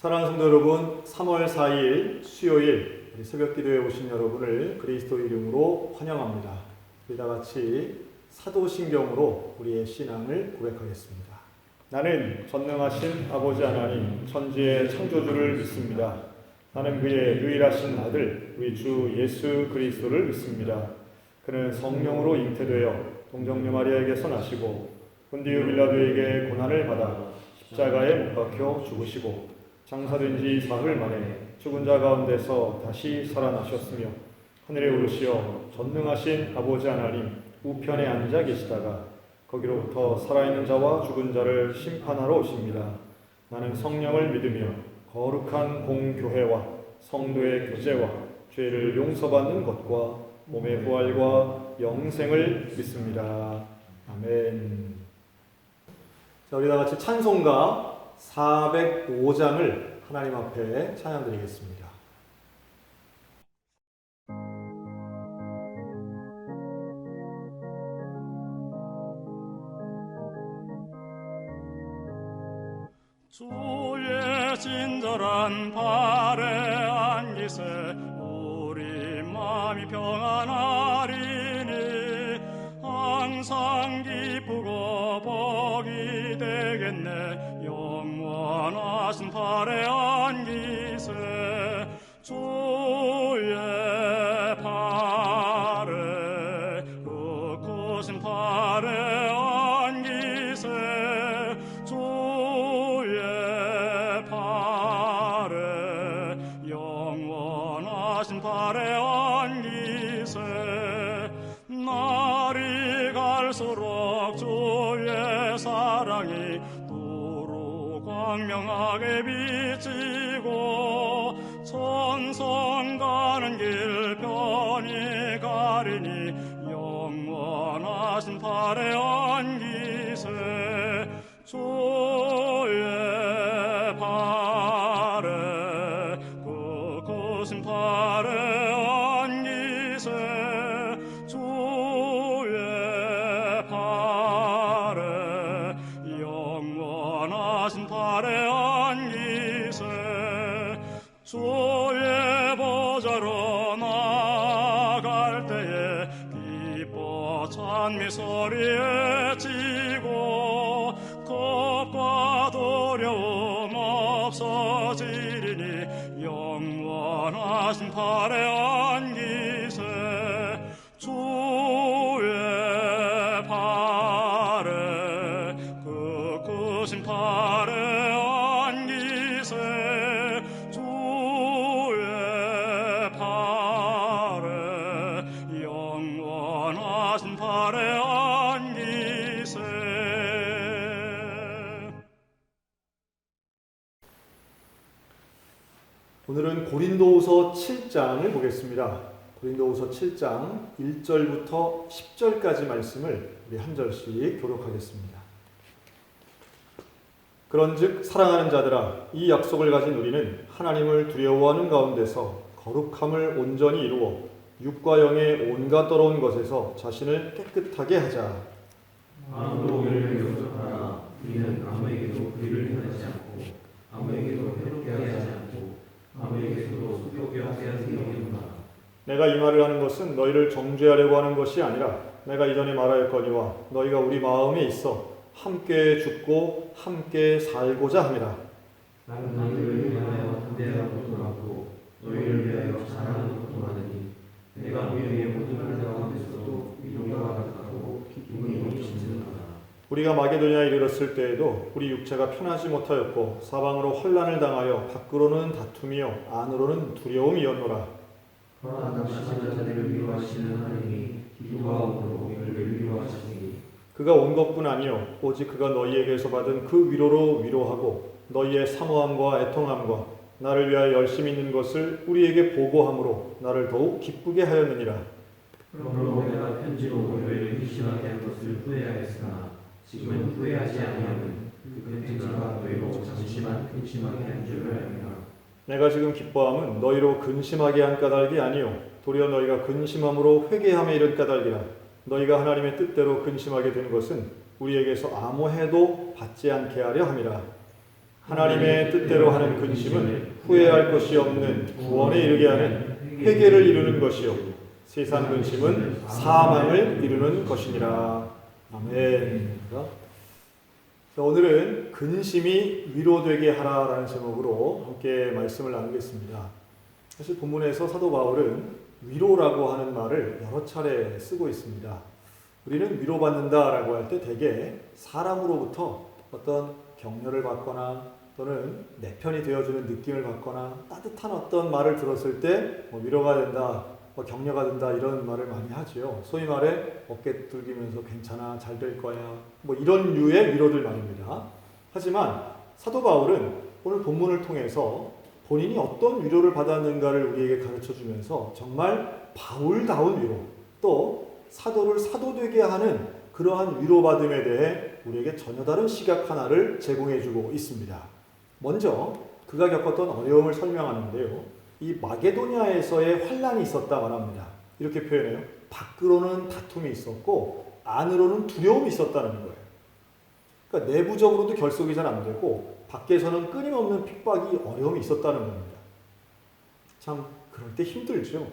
사랑하는 성도 여러분, 3월 4일 수요일 우리 새벽기도에 오신 여러분을 그리스도 이름으로 환영합니다. 우리 다 같이 사도신경으로 우리의 신앙을 고백하겠습니다. 나는 전능하신 아버지 하나님 천지의 창조주를 믿습니다. 나는 그의 유일하신 아들 우리 주 예수 그리스도를 믿습니다. 그는 성령으로 잉태되어 동정녀 마리아에게서 나시고 본디오 빌라도에게 고난을 받아 십자가에 못 박혀 죽으시고 장사된 지 사흘 만에 죽은 자 가운데서 다시 살아나셨으며 하늘에 오르시어 전능하신 아버지 하나님 우편에 앉아 계시다가 거기로부터 살아있는 자와 죽은 자를 심판하러 오십니다. 나는 성령을 믿으며 거룩한 공교회와 성도의 교제와 죄를 용서받는 것과 몸의 부활과 영생을 믿습니다. 아멘. 자, 우리 다 같이 찬송가 405장을 하나님 앞에 찬양드리겠습니다. 주의 친절한 발에 안기세 우리 마음이 평안하리니 항상 기쁘고 복이 되겠네. 영원하신 발에 안기세 주의 발에 흙으신 발에 안기세 주의 발에 영원하신 발에 안기세 날이 갈수록 주의 사랑이 두루 광명하게 비치고 천성 가는 길 편히 가리니 영원하신 발에 안기세 주의 발에 끄끄신 발에 안기세 주의 발에 영원하신 발에 안기세 주의 보좌로 나갈 때에 기뻐 찬미 소리에 지고 겁과 두려움 없어지리니 영원하신 발에 안기세 주의 발에 끄끄신 발에 안기세 주의 발에 영원하신 발에 안기세. 오늘은 고린도후서 7장을 보겠습니다. 고린도후서 7장 1절부터 10절까지 말씀을 우리 한 절씩 교독하겠습니다. 그런즉 사랑하는 자들아 이 약속을 가진 우리는 하나님을 두려워하는 가운데서 거룩함을 온전히 이루어 육과 영의 온갖 더러운 것에서 자신을 깨끗하게 하자. 아무도 우리를 용서하라. 우리는 아무에게도 불의를 행하지 않고 아무에게도 해롭게 하지 않고 아무에게도 속욕게 하지 않으려니와. 내가 이 말을 하는 것은 너희를 정죄하려고 하는 것이 아니라 내가 이전에 말하였거니와 너희가 우리 마음에 있어 함께 죽고 함께 살고자 함이라. 나는 너희를 위하여 담대한 것도 많고 너희를 위하여 자랑하는 것도 많으니 내가 너희의 모든 말 가운데서도 위로가 가득하고 기쁨이 넘치는도다. 우리가 마게도냐에 이르렀을 때에도 우리 육체가 편하지 못하였고 사방으로 환난을 당하여 밖으로는 다툼이요 안으로는 두려움이었노라. 그러나 당신은 자들을 위로하시는 하나님이 기도와 온으로 우리를 위로하시니 그가 온 것뿐 아니요 오직 그가 너희에게서 받은 그 위로로 위로하고 너희의 사모함과 애통함과 나를 위하여 열심히 있는 것을 우리에게 보고함으로 나를 더욱 기쁘게 하였느니라. 그러므로 내가 편지로 너희를 희심하게 한 것을 후회하였으나 지금은 후회하지 아니하면 그 편지가 너희로 잠시만 근심하게 한 줄을 알미라. 내가 지금 기뻐함은 너희로 근심하게 한 까닭이 아니요 도리어 너희가 근심함으로 회개함에 이른 까닭이라. 너희가 하나님의 뜻대로 근심하게 된 것은 우리에게서 아무 해도 받지 않게 하려 함이라. 하나님의 뜻대로 하는 근심은 후회할 것이 없는 구원에 이르게 하는 회개를 이루는 것이요 세상 근심은 사망을 이루는 것이니라. 아멘. 자, 오늘은 근심이 위로되게 하라라는 제목으로 함께 말씀을 나누겠습니다. 사실 본문에서 사도 바울은 위로라고 하는 말을 여러 차례 쓰고 있습니다. 우리는 위로받는다라고 할 때 대개 사람으로부터 어떤 격려를 받거나 또는 내 편이 되어주는 느낌을 받거나 따뜻한 어떤 말을 들었을 때 위로가 된다, 격려가 된다 이런 말을 많이 하지요. 소위 말해 어깨 뚫기면서 괜찮아, 잘 될 거야, 이런 류의 위로들 말입니다. 하지만 사도 바울은 오늘 본문을 통해서 본인이 어떤 위로를 받았는가를 우리에게 가르쳐주면서 정말 바울다운 위로, 또 사도를 사도되게 하는 그러한 위로받음에 대해 우리에게 전혀 다른 시각 하나를 제공해주고 있습니다. 먼저 그가 겪었던 어려움을 설명하는데요. 이 마게도냐에서의 환난이 있었다 말합니다. 이렇게 표현해요. 밖으로는 다툼이 있었고 안으로는 두려움이 있었다는 거예요. 그러니까 내부적으로도 결속이 잘 안 되고 밖에서는 끊임없는 핍박이 어려움이 있었다는 겁니다. 참 그럴 때 힘들죠.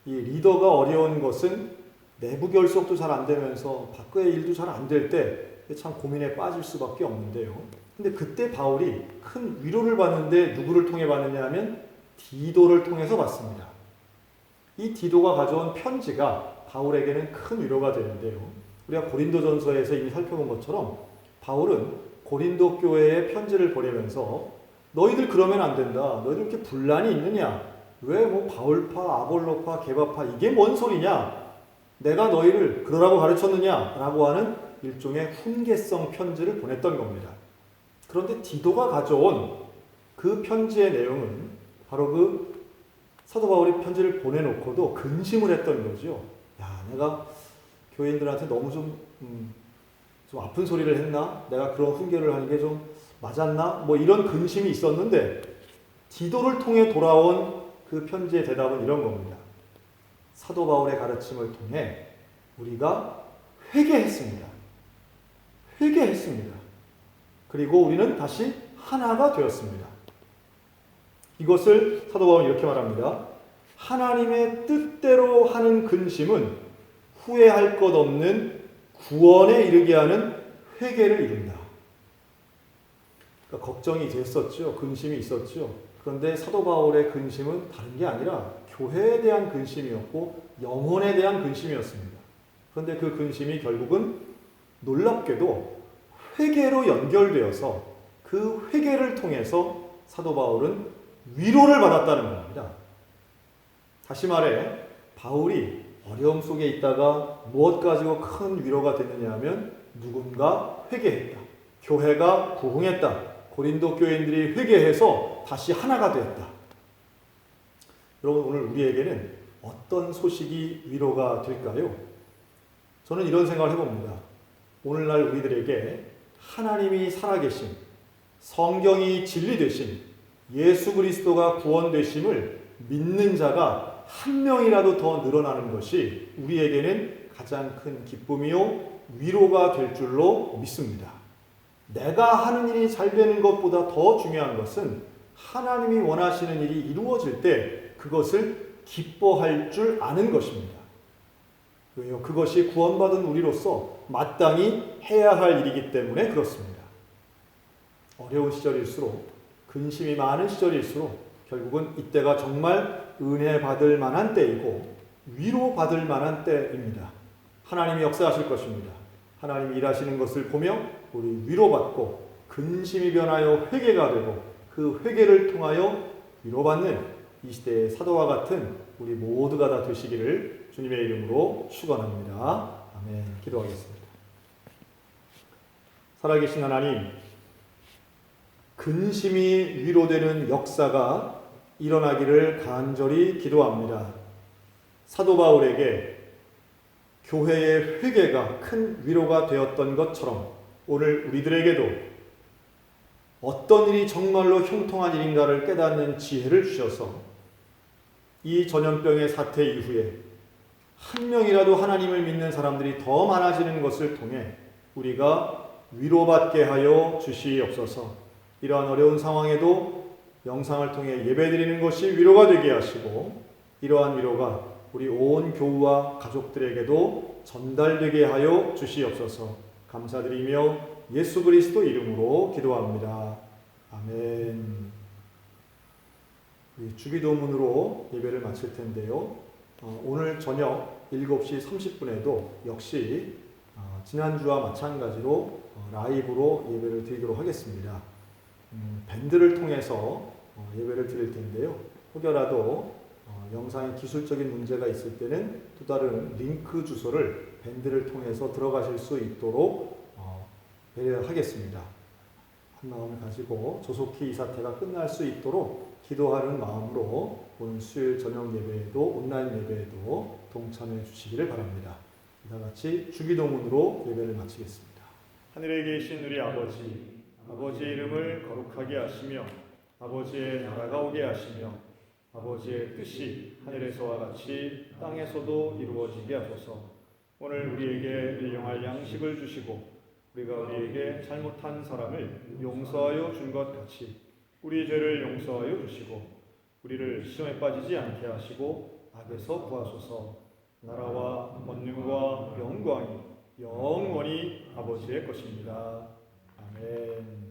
이 리더가 어려운 것은 내부 결속도 잘 안 되면서 밖의 일도 잘 안 될 때 참 고민에 빠질 수밖에 없는데요. 근데 그때 바울이 큰 위로를 받는데 누구를 통해 받느냐 하면 디도를 통해서 받습니다. 이 디도가 가져온 편지가 바울에게는 큰 위로가 되는데요. 우리가 고린도전서에서 이미 살펴본 것처럼 바울은 고린도 교회에 편지를 보내면서 너희들 그러면 안 된다. 너희들 이렇게 분란이 있느냐? 왜 바울파, 아볼로파, 게바파 이게 뭔 소리냐? 내가 너희를 그러라고 가르쳤느냐? 라고 하는 일종의 훈계성 편지를 보냈던 겁니다. 그런데 디도가 가져온 그 편지의 내용은 바로 그 사도 바울이 편지를 보내놓고도 근심을 했던 거죠. 야, 내가 교인들한테 너무 좀 아픈 소리를 했나? 내가 그런 훈계를 하는 게 좀 맞았나? 이런 근심이 있었는데 디도를 통해 돌아온 그 편지의 대답은 이런 겁니다. 사도 바울의 가르침을 통해 우리가 회개했습니다. 그리고 우리는 다시 하나가 되었습니다. 이것을 사도 바울은 이렇게 말합니다. 하나님의 뜻대로 하는 근심은 후회할 것 없는 구원에 이르게 하는 회개를 이룬다. 그러니까 걱정이 됐었죠. 근심이 있었죠. 그런데 사도 바울의 근심은 다른 게 아니라 교회에 대한 근심이었고 영혼에 대한 근심이었습니다. 그런데 그 근심이 결국은 놀랍게도 회개로 연결되어서 그 회개를 통해서 사도 바울은 위로를 받았다는 겁니다. 다시 말해 바울이 어려움 속에 있다가 무엇 가지고 큰 위로가 됐느냐 하면 누군가 회개했다. 교회가 부흥했다. 고린도 교인들이 회개해서 다시 하나가 되었다. 여러분 오늘 우리에게는 어떤 소식이 위로가 될까요? 저는 이런 생각을 해봅니다. 오늘날 우리들에게 하나님이 살아계신, 성경이 진리되신, 예수 그리스도가 구원되심을 믿는 자가 한 명이라도 더 늘어나는 것이 우리에게는 가장 큰 기쁨이요 위로가 될 줄로 믿습니다. 내가 하는 일이 잘 되는 것보다 더 중요한 것은 하나님이 원하시는 일이 이루어질 때 그것을 기뻐할 줄 아는 것입니다. 왜요? 그것이 구원받은 우리로서 마땅히 해야 할 일이기 때문에 그렇습니다. 어려운 시절일수록, 근심이 많은 시절일수록 결국은 이때가 정말 은혜 받을 만한 때이고 위로 받을 만한 때입니다. 하나님이 역사하실 것입니다. 하나님이 일하시는 것을 보며 우리 위로받고 근심이 변하여 회개가 되고 그 회개를 통하여 위로받는 이 시대의 사도와 같은 우리 모두가 다 되시기를 주님의 이름으로 축원합니다. 아멘. 기도하겠습니다. 살아계신 하나님, 근심이 위로되는 역사가 일어나기를 간절히 기도합니다. 사도 바울에게 교회의 회개가 큰 위로가 되었던 것처럼 오늘 우리들에게도 어떤 일이 정말로 형통한 일인가를 깨닫는 지혜를 주셔서 이 전염병의 사태 이후에 한 명이라도 하나님을 믿는 사람들이 더 많아지는 것을 통해 우리가 위로받게 하여 주시옵소서. 이러한 어려운 상황에도 영상을 통해 예배드리는 것이 위로가 되게 하시고 이러한 위로가 우리 온 교우와 가족들에게도 전달되게 하여 주시옵소서. 감사드리며 예수 그리스도 이름으로 기도합니다. 아멘. 주기도문으로 예배를 마칠 텐데요. 오늘 저녁 7시 30분에도 역시 지난주와 마찬가지로 라이브로 예배를 드리도록 하겠습니다. 밴드를 통해서 예배를 드릴 텐데요. 혹여라도 영상에 기술적인 문제가 있을 때는 또 다른 링크 주소를 밴드를 통해서 들어가실 수 있도록 배려하겠습니다. 한 마음을 가지고 조속히 이 사태가 끝날 수 있도록 기도하는 마음으로 오늘 수요일 저녁 예배에도 온라인 예배에도 동참해 주시기를 바랍니다. 이와 같이 주기도문으로 예배를 마치겠습니다. 하늘에 계신 우리 아버지, 아버지의 이름을 거룩하게 하시며 아버지의 나라가 오게 하시며 아버지의 뜻이 하늘에서와 같이 땅에서도 이루어지게 하소서. 오늘 우리에게 일용할 양식을 주시고 우리가 우리에게 잘못한 사람을 용서하여 준 것 같이 우리 죄를 용서하여 주시고 우리를 시험에 빠지지 않게 하시고 악에서 구하소서. 나라와 권능과 영광이 영원히 아버지의 것입니다. 아멘.